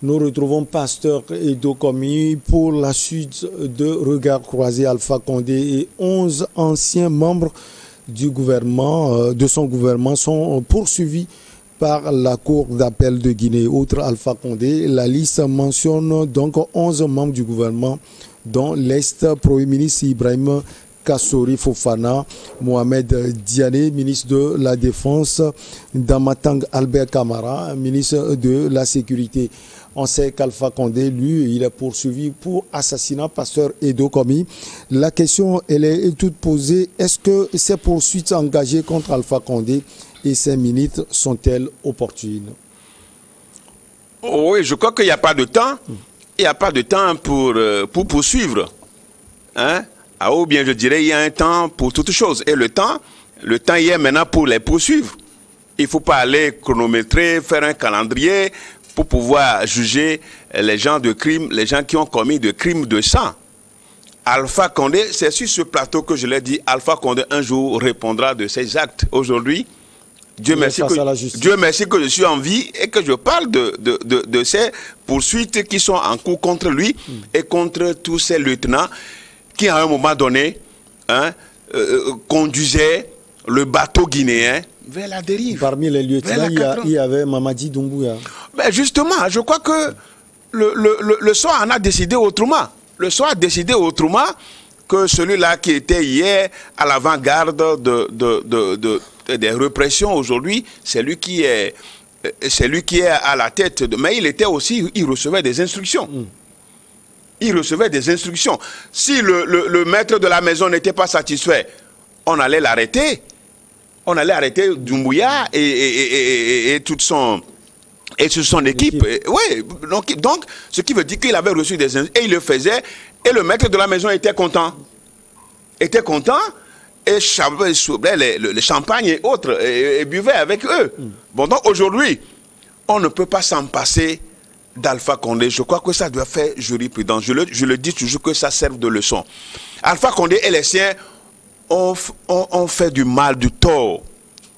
Nous retrouvons Pasteur Edo Komi pour la suite de Regard Croisé. Alpha Condé et 11 anciens membres du gouvernement, de son gouvernement, sont poursuivis par la Cour d'appel de Guinée. Outre Alpha Condé, la liste mentionne donc 11 membres du gouvernement, dont l'ex-premier ministre Ibrahim Kassori Fofana, Mohamed Diané, ministre de la Défense, Damatang Albert Kamara, ministre de la Sécurité. On sait qu'Alpha Condé, lui, il est poursuivi pour assassinat. Pasteur Edo Komi. La question, elle est toute posée. Est-ce que ces poursuites engagées contre Alpha Condé et ses ministres sont-elles opportunes? Oui, je crois qu'il n'y a pas de temps. Il n'y a pas de temps pour poursuivre. Hein? Ah, ou bien je dirais, il y a un temps pour toutes choses. Et le temps il est maintenant pour les poursuivre. Il ne faut pas aller chronométrer, faire un calendrier pour pouvoir juger les gens de crime, les gens qui ont commis de crimes de sang. Alpha Condé, c'est sur ce plateau que je l'ai dit, Alpha Condé un jour répondra de ses actes. Aujourd'hui, Dieu merci que je suis en vie et que je parle de ces poursuites qui sont en cours contre lui et contre tous ces lieutenants qui, à un moment donné, conduisaient le bateau guinéen vers la dérive. Parmi les lieutenants, il y avait Mamadi Doumbouya. Ben justement, je crois que le soir en a décidé autrement. Le soir a décidé autrement que celui-là qui était hier à l'avant-garde des répressions aujourd'hui, c'est lui qui est à la tête. Mais il était aussi, il recevait des instructions. Il recevait des instructions. Si le maître de la maison n'était pas satisfait, on allait l'arrêter. On allait arrêter Doumbouya et toute son équipe. Oui, donc, ce qui veut dire qu'il avait reçu des instructions et il le faisait. Et le maître de la maison était content. Était content et le champagne et autres et buvait avec eux. Bon, donc aujourd'hui, on ne peut pas s'en passer d'Alpha Condé. Je crois que ça doit faire jurisprudence. Je le dis toujours que ça serve de leçon. Alpha Condé et les siens ont fait du mal, du tort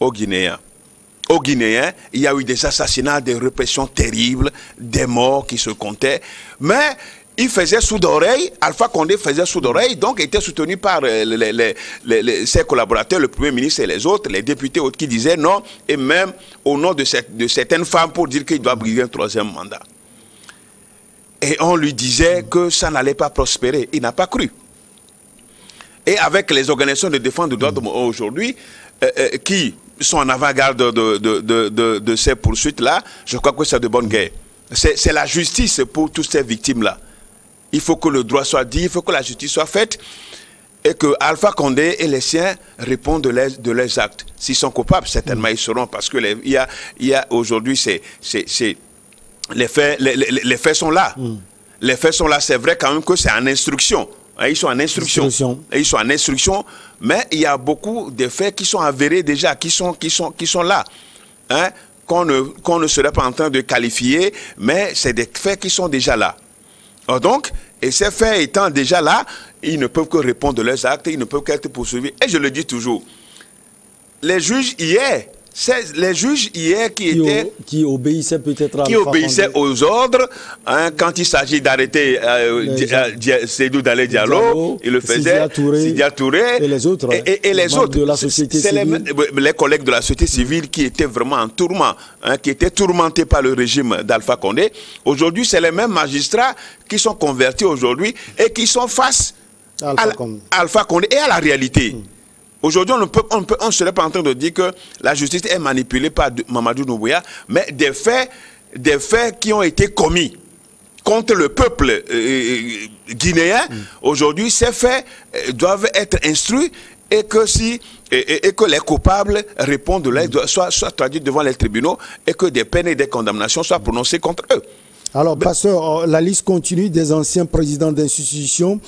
aux Guinéens. Aux Guinéens, il y a eu des assassinats, des répressions terribles, des morts qui se comptaient. Mais il faisait sourd d'oreille, Alpha Condé faisait sourd d'oreille, donc était soutenu par ses collaborateurs, le Premier ministre et les autres, les députés autres qui disaient non, et même au nom de certaines femmes pour dire qu'il doit briguer un troisième mandat. Et on lui disait que ça n'allait pas prospérer. Il n'a pas cru. Et avec les organisations de défense des droits de l'homme aujourd'hui, qui sont en avant-garde de ces poursuites-là, je crois que c'est de bonne guerre. C'est la justice pour toutes ces victimes-là. Il faut que le droit soit dit, il faut que la justice soit faite et que Alpha Condé et les siens répondent de leurs actes. S'ils sont coupables, certainement ils seront, parce que il y a aujourd'hui, les faits sont là. Les faits sont là, c'est vrai quand même que c'est en instruction. Ils sont en instruction. Ils sont en instruction, mais il y a beaucoup de faits qui sont avérés déjà, qui sont là. Hein? Qu'on ne serait pas en train de qualifier, mais c'est des faits qui sont déjà là. Donc, et ces faits étant déjà là, ils ne peuvent que répondre de leurs actes, ils ne peuvent qu'être poursuivis. Et je le dis toujours, les juges hier qui obéissaient peut-être aux ordres, hein, quand il s'agit d'arrêter Seydou Dalé Diallo, il le faisait, Sidia Touré et les autres, de la société civile. Les collègues de la société civile qui étaient vraiment en tourment, hein, qui étaient tourmentés par le régime d'Alpha Condé. Aujourd'hui, c'est les mêmes magistrats qui sont convertis aujourd'hui et qui sont face à Alpha Condé et à la réalité. Aujourd'hui, on ne serait pas en train de dire que la justice est manipulée par Mamadou Doumbouya, mais des faits qui ont été commis contre le peuple guinéen, aujourd'hui, ces faits doivent être instruits et que les coupables répondent, soient traduits devant les tribunaux et que des peines et des condamnations soient prononcées contre eux. Alors, pasteur, la liste continue des anciens présidents d'institutions,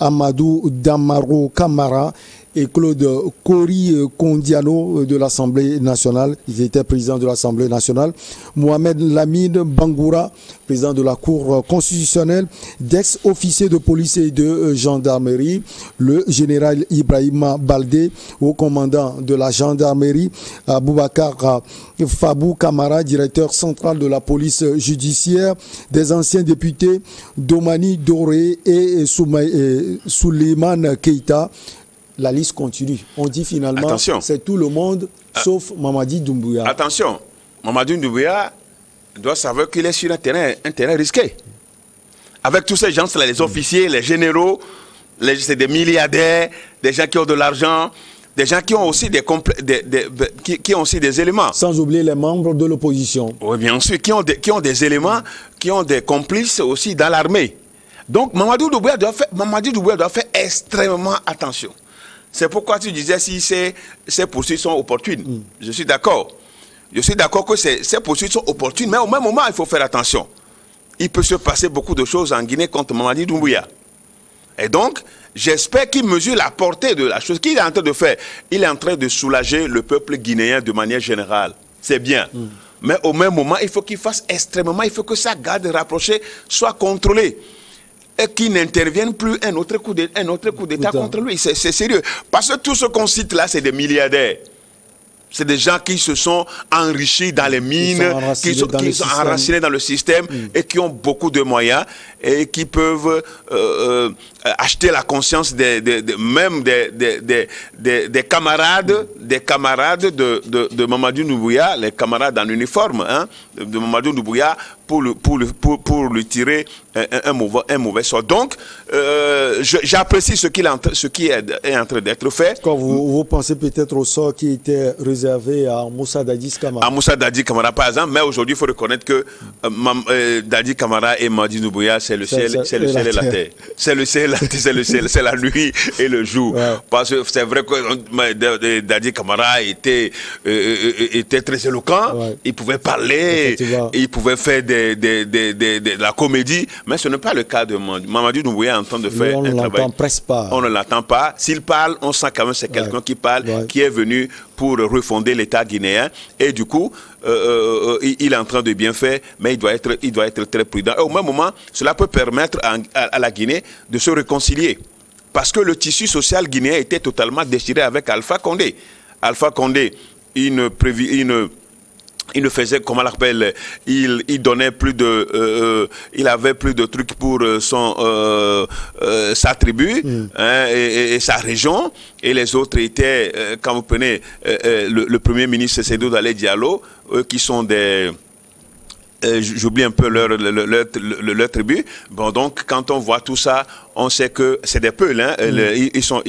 Amadou Damaro Kamara et Claude Kori Kondiano de l'Assemblée nationale. Ils étaient présidents de l'Assemblée nationale. Mohamed Lamine Bangoura, président de la Cour constitutionnelle, d'ex-officiers de police et de gendarmerie, le général Ibrahima Baldé, haut commandant de la gendarmerie, Boubacar Fabou Kamara, directeur central de la police judiciaire, des anciens députés Domani Doré et Souleymane Keïta. La liste continue. On dit finalement c'est tout le monde sauf Mamadi Doumbouya. Attention, Mamadi Doumbouya doit savoir qu'il est sur un terrain risqué. Avec tous ces gens-là, les officiers, les généraux, c'est des milliardaires, des gens qui ont de l'argent, des gens qui ont aussi qui ont aussi des éléments. Sans oublier les membres de l'opposition. Oui, bien sûr, qui ont des éléments, qui ont des complices aussi dans l'armée. Donc, Mamadi Doumbouya doit faire extrêmement attention. C'est pourquoi tu disais si ces poursuites sont opportunes. Je suis d'accord. Je suis d'accord que ces poursuites sont opportunes, mais au même moment, il faut faire attention. Il peut se passer beaucoup de choses en Guinée contre Mamadi Doumbouya. Et donc, j'espère qu'il mesure la portée de la chose qu'il est en train de faire. Il est en train de soulager le peuple guinéen de manière générale. C'est bien. Mais au même moment, il faut qu'il fasse extrêmement, il faut que sa garde rapprochée soit contrôlée. Et qu'il n'intervienne plus un autre coup d'État contre lui. C'est sérieux. Parce que tout ce qu'on cite là, c'est des milliardaires. C'est des gens qui se sont enrichis dans les mines, qui sont enracinés dans le système et qui ont beaucoup de moyens et qui peuvent acheter la conscience même des camarades de Mamadou Doumbouya, les camarades en uniforme de Mamadou Doumbouya pour lui tirer un mauvais sort. Donc, j'apprécie ce qui est en train d'être fait. Quand vous pensez peut-être au sort qui était réservé à Moussa Dadis Camara. À Moussa Dadis Camara, par exemple, mais aujourd'hui, il faut reconnaître que Dadis Camara et Mamadi Doumbouya, c'est le ciel et la terre. C'est le ciel, c'est la nuit et le jour. Ouais. Parce que c'est vrai que Dadis Camara était très éloquent, ouais. Il pouvait parler, il pouvait faire de la comédie, mais ce n'est pas le cas de Mamadi Doumbouya en train de faire un travail. Presque pas. On ne l'attend pas. S'il parle, on sent quand même c'est quelqu'un qui parle, qui est venu pour refonder l'État guinéen. Et du coup, il est en train de bien faire, mais il doit être très prudent. Et au même moment, cela peut permettre à la Guinée de se réconcilier. Parce que le tissu social guinéen était totalement déchiré avec Alpha Condé. Alpha Condé, il ne faisait, comment on l'appelle, il donnait plus de, il avait plus de trucs pour sa tribu et sa région, et les autres étaient, quand vous prenez le premier ministre Seydou Dalé Diallo, qui sont des... j'oublie un peu leur tribu. Bon, donc, quand on voit tout ça, on sait que c'est des Peuls, hein. Ils sont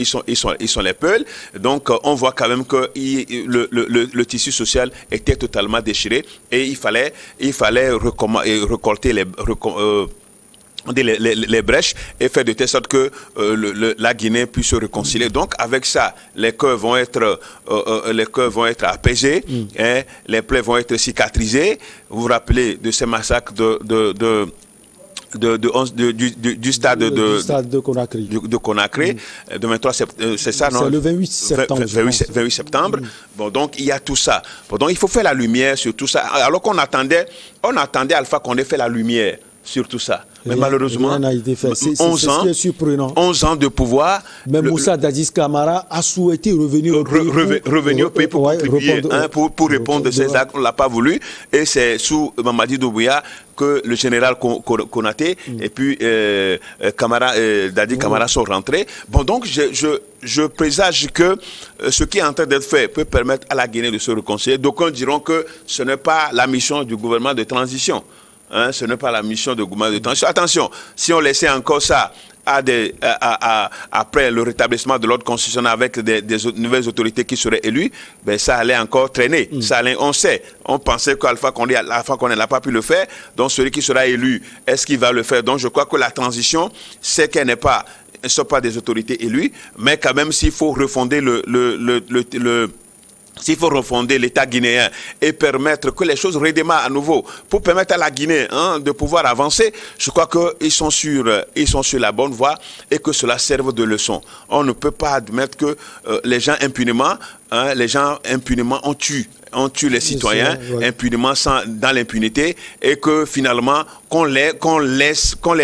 les Peuls. Donc, on voit quand même que le tissu social était totalement déchiré et il fallait récolter les brèches et faire de telle sorte que la Guinée puisse se réconcilier. Donc, avec ça, les cœurs vont être apaisés, hein, les plaies vont être cicatrisées. Vous vous rappelez de ces massacres du stade de Conakry. De 23 septembre, c'est ça, non? C'est le 28 septembre. 28 septembre. Bon, donc, il y a tout ça. Bon, donc, il faut faire la lumière sur tout ça. Alors qu'on attendait Alpha Condé faire la lumière sur tout ça. Mais malheureusement, 11 ans, est surprenant. 11 ans de pouvoir. Mais Moussa Dadis Camara a souhaité revenir au pays pour contribuer, pour répondre de ces actes. On ne l'a pas voulu. Et c'est sous Mamadi Doumbouya que le général Konaté et puis Dadis Camara sont rentrés. Bon, donc, je présage que ce qui est en train d'être fait peut permettre à la Guinée de se réconcilier. D'aucuns diront que ce n'est pas la mission du gouvernement de transition. Hein, ce n'est pas la mission de gouvernement de transition. Attention, si on laissait encore ça après le rétablissement de l'ordre constitutionnel avec des nouvelles autorités qui seraient élues, ben ça allait encore traîner. Ça allait, on sait. On pensait qu'Alpha Condé n'a pas pu le faire. Donc celui qui sera élu, est-ce qu'il va le faire? Donc je crois que la transition, c'est qu'elle n'est pas, ne sont pas des autorités élues, mais quand même s'il faut refonder s'il faut refonder l'État guinéen et permettre que les choses redémarrent à nouveau, pour permettre à la Guinée de pouvoir avancer, je crois qu'ils sont sur la bonne voie et que cela serve de leçon. On ne peut pas admettre que les gens impunément ont tué les citoyens impunément, dans l'impunité, et que finalement qu'on les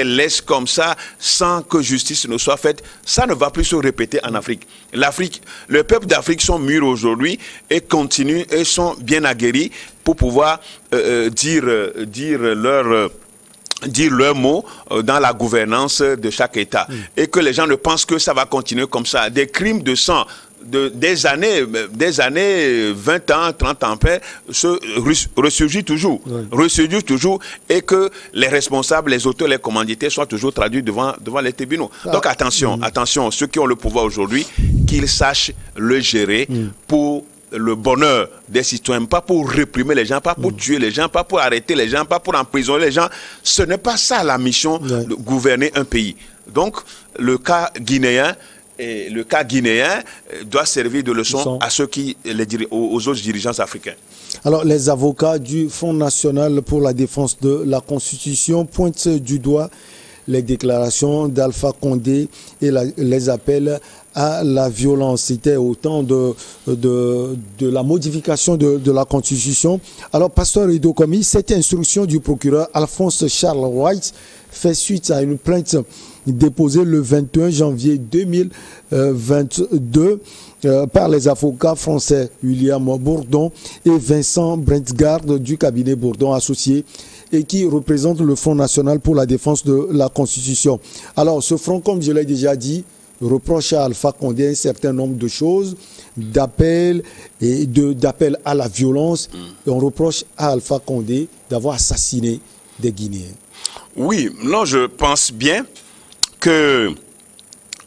laisse comme ça sans que justice ne soit faite. Ça ne va plus se répéter en Afrique. Le peuple d'Afrique sont mûrs aujourd'hui et continuent et sont bien aguerris pour pouvoir dire leur mot dans la gouvernance de chaque État. Et que les gens ne pensent que ça va continuer comme ça. Des crimes de sang des années 20 ans, 30 ans après, ressurgit toujours. Ressurgit toujours, et que les responsables, les auteurs, les commandités soient toujours traduits devant les tribunaux. Donc attention, ceux qui ont le pouvoir aujourd'hui, qu'ils sachent le gérer pour le bonheur des citoyens, pas pour réprimer les gens, pas pour tuer les gens, pas pour arrêter les gens, pas pour emprisonner les gens. Ce n'est pas ça la mission de gouverner un pays. Donc le cas guinéen doit servir de leçon à ceux aux autres dirigeants africains. Alors, les avocats du Front national pour la défense de la Constitution pointent du doigt les déclarations d'Alpha Condé et les appels à la violence. C'était au temps de la modification de la Constitution. Alors, Pasteur Edo Komi, cette instruction du procureur Alphonse Charles White fait suite à une plainte déposée le 21 janvier 2022 par les avocats français William Bourdon et Vincent Brentgard du cabinet Bourdon Associés, et qui représente le Front national pour la défense de la Constitution. Alors, ce front, comme je l'ai déjà dit, reproche à Alpha Condé un certain nombre de choses, d'appels à la violence, et on reproche à Alpha Condé d'avoir assassiné des Guinéens. Oui, non, je pense bien que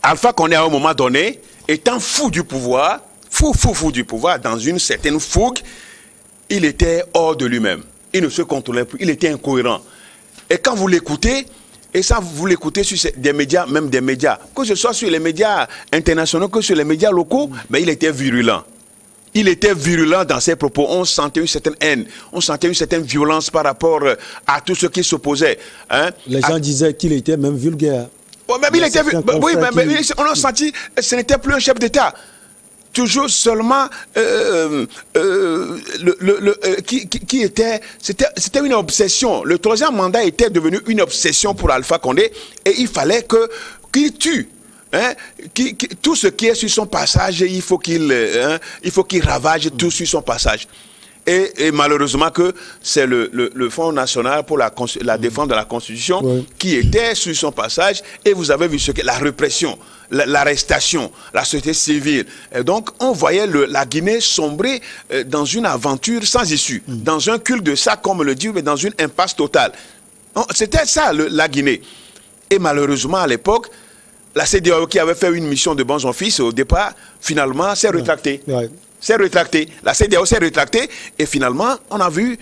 Alpha Condé, à un moment donné, étant fou du pouvoir, dans une certaine fougue, il était hors de lui-même. Il ne se contrôlait plus, il était incohérent. Et quand vous l'écoutez, et ça vous l'écoutez sur des médias, même des médias, que ce soit sur les médias internationaux, que sur les médias locaux, mais il était virulent. Il était virulent dans ses propos. On sentait une certaine haine, on sentait une certaine violence par rapport à tout ce qui s'opposait. Les gens disaient qu'il était même vulgaire. On a senti que ce n'était plus un chef d'État. Toujours seulement c'était une obsession. Le troisième mandat était devenu une obsession pour Alpha Condé, et il fallait qu'il tue. Tout ce qui est sur son passage, il faut qu'il ravage tout sur son passage. Et malheureusement que c'est le Front national pour la défense de la Constitution qui était sur son passage, et vous avez vu ce que la répression, l'arrestation, la société civile. Et donc on voyait la Guinée sombrer dans une aventure sans issue, dans un cul-de-sac comme on le dit, mais dans une impasse totale. C'était ça la Guinée. Et malheureusement à l'époque, la CEDEAO, qui avait fait une mission de bons offices au départ, finalement s'est rétractée. S'est rétracté. La CEDEAO s'est rétractée, et finalement, on a vu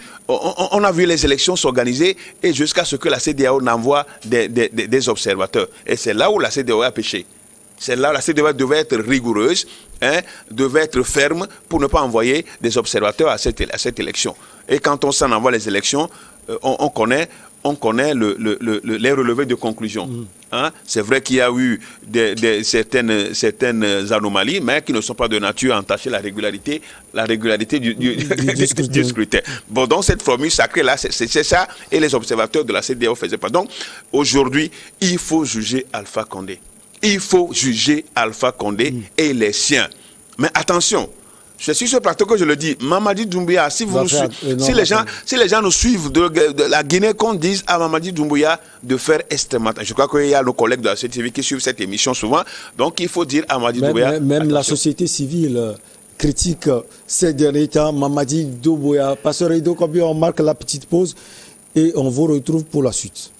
les élections s'organiser, et jusqu'à ce que la CEDEAO n'envoie des observateurs. Et c'est là où la CEDEAO a péché. C'est là où la CEDEAO devait être rigoureuse, devait être ferme pour ne pas envoyer des observateurs à cette élection. Et quand on s'en envoie les élections, on connaît les relevés de conclusion. C'est vrai qu'il y a eu certaines anomalies, mais qui ne sont pas de nature à entacher la régularité du scrutin. Bon, donc cette formule sacrée-là, c'est ça, et les observateurs de la CEDEAO ne faisaient pas. Donc, aujourd'hui, il faut juger Alpha Condé. Il faut juger Alpha Condé et les siens. Mais attention, c'est sur ce plateau que je le dis, Mamadi Doumbouya, si les gens nous suivent de la Guinée, qu'on dise à Mamadi Doumbouya de faire extrêmement attention. Je crois qu'il y a nos collègues de la société civile qui suivent cette émission souvent, donc il faut dire à Mamadi Doumbouya. Même la société civile critique ces derniers temps Mamadi Doumbouya. Pasteur Edo Komi, on marque la petite pause et on vous retrouve pour la suite.